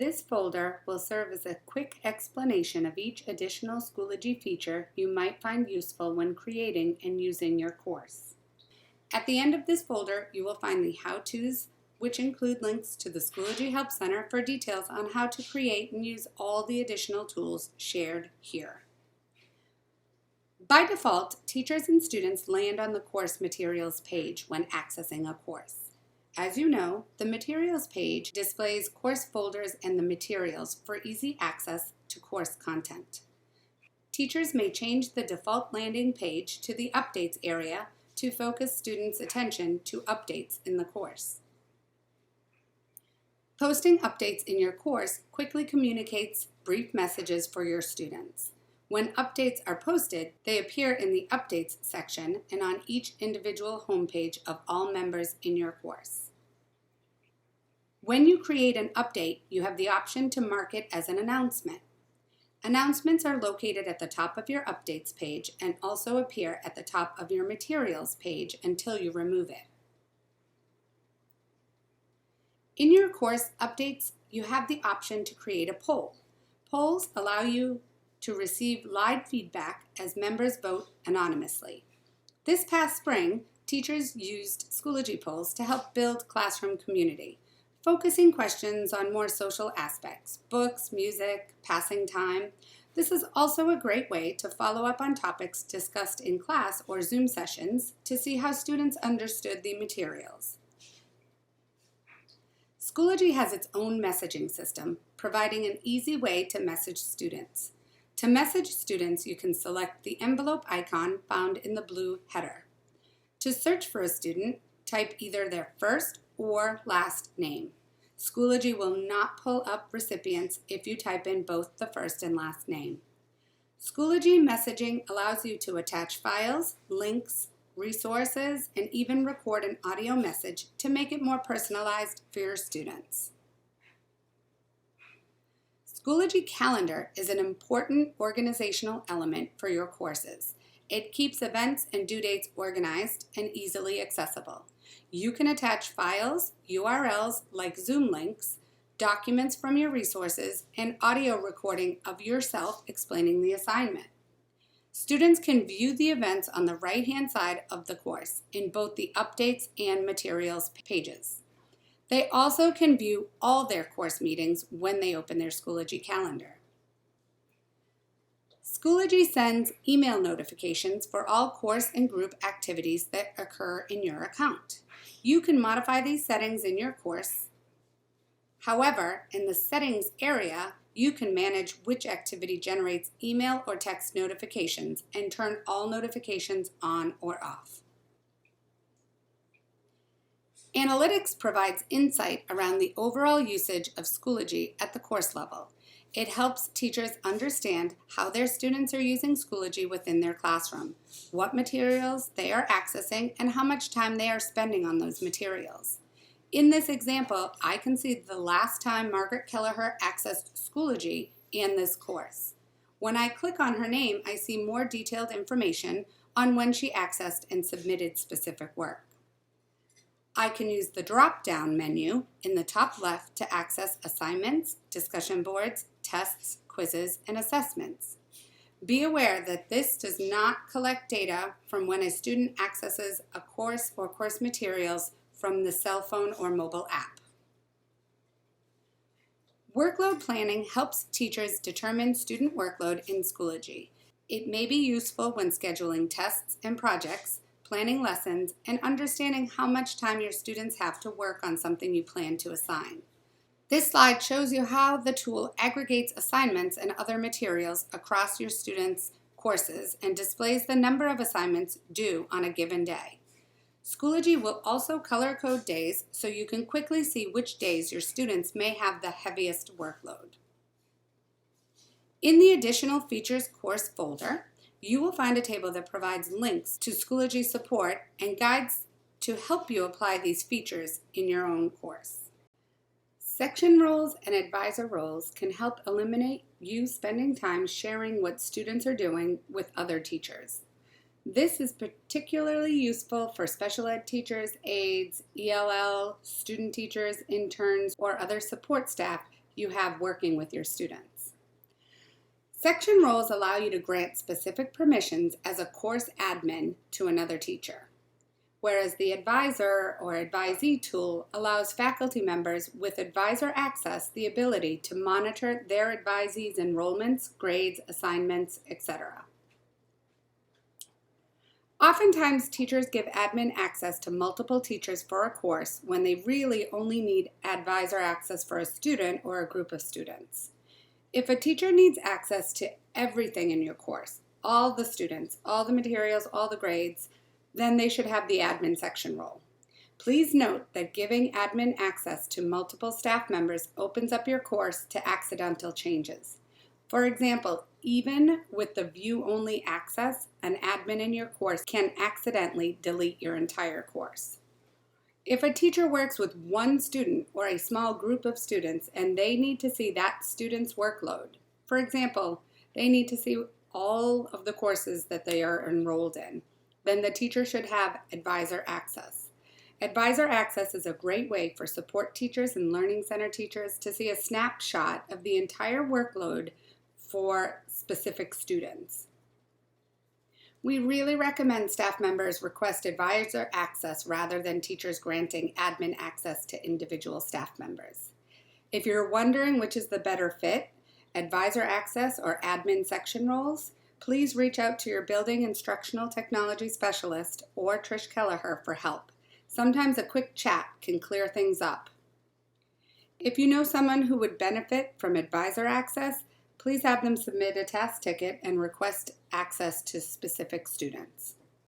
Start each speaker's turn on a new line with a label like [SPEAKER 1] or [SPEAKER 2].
[SPEAKER 1] This folder will serve as a quick explanation of each additional Schoology feature you might find useful when creating and using your course. At the end of this folder, you will find the how-tos, which include links to the Schoology Help Center for details on how to create and use all the additional tools shared here. By default, teachers and students land on the course materials page when accessing a course. As you know, the materials page displays course folders and the materials for easy access to course content. Teachers may change the default landing page to the Updates area to focus students' attention to updates in the course. Posting updates in your course quickly communicates brief messages for your students. When updates are posted, they appear in the Updates section and on each individual homepage of all members in your course. When you create an update, you have the option to mark it as an announcement. Announcements are located at the top of your Updates page and also appear at the top of your Materials page until you remove it. In your course updates, you have the option to create a poll. Polls allow you to receive live feedback as members vote anonymously. This past spring, teachers used Schoology polls to help build classroom community, focusing questions on more social aspects, books, music, passing time. This is also a great way to follow up on topics discussed in class or Zoom sessions to see how students understood the materials. Schoology has its own messaging system, providing an easy way to message students. To message students, you can select the envelope icon found in the blue header. To search for a student, type either their first or last name. Schoology will not pull up recipients if you type in both the first and last name. Schoology messaging allows you to attach files, links, resources, and even record an audio message to make it more personalized for your students. Schoology Calendar is an important organizational element for your courses. It keeps events and due dates organized and easily accessible. You can attach files, URLs like Zoom links, documents from your resources, and audio recording of yourself explaining the assignment. Students can view the events on the right-hand side of the course in both the Updates and Materials pages. They also can view all their course meetings when they open their Schoology calendar. Schoology sends email notifications for all course and group activities that occur in your account. You can modify these settings in your course. However, in the Settings area, you can manage which activity generates email or text notifications and turn all notifications on or off. Analytics provides insight around the overall usage of Schoology at the course level. It helps teachers understand how their students are using Schoology within their classroom, what materials they are accessing, and how much time they are spending on those materials. In this example, I can see the last time Margaret Kelleher accessed Schoology and this course. When I click on her name, I see more detailed information on when she accessed and submitted specific work. I can use the drop-down menu in the top left to access assignments, discussion boards, tests, quizzes, and assessments. Be aware that this does not collect data from when a student accesses a course or course materials from the cell phone or mobile app. Workload planning helps teachers determine student workload in Schoology. It may be useful when scheduling tests and projects, planning lessons, and understanding how much time your students have to work on something you plan to assign. This slide shows you how the tool aggregates assignments and other materials across your students' courses and displays the number of assignments due on a given day. Schoology will also color code days so you can quickly see which days your students may have the heaviest workload. In the Additional Features course folder, you will find a table that provides links to Schoology support and guides to help you apply these features in your own course. Section roles and advisor roles can help eliminate you spending time sharing what students are doing with other teachers. This is particularly useful for special ed teachers, aides, ELL, student teachers, interns, or other support staff you have working with your students. Section roles allow you to grant specific permissions as a course admin to another teacher, whereas the advisor or advisee tool allows faculty members with advisor access the ability to monitor their advisees' enrollments, grades, assignments, etc. Oftentimes, teachers give admin access to multiple teachers for a course when they really only need advisor access for a student or a group of students. If a teacher needs access to everything in your course, all the students, all the materials, all the grades, then they should have the admin section role. Please note that giving admin access to multiple staff members opens up your course to accidental changes. For example, even with the view-only access, an admin in your course can accidentally delete your entire course. If a teacher works with one student or a small group of students and they need to see that student's workload, for example, they need to see all of the courses that they are enrolled in, then the teacher should have advisor access. Advisor access is a great way for support teachers and learning center teachers to see a snapshot of the entire workload for specific students. We really recommend staff members request advisor access rather than teachers granting admin access to individual staff members. If you're wondering which is the better fit, advisor access or admin section roles, please reach out to your building instructional technology specialist or Trish Kelleher for help. Sometimes a quick chat can clear things up. If you know someone who would benefit from advisor access, please have them submit a task ticket and request access to specific students.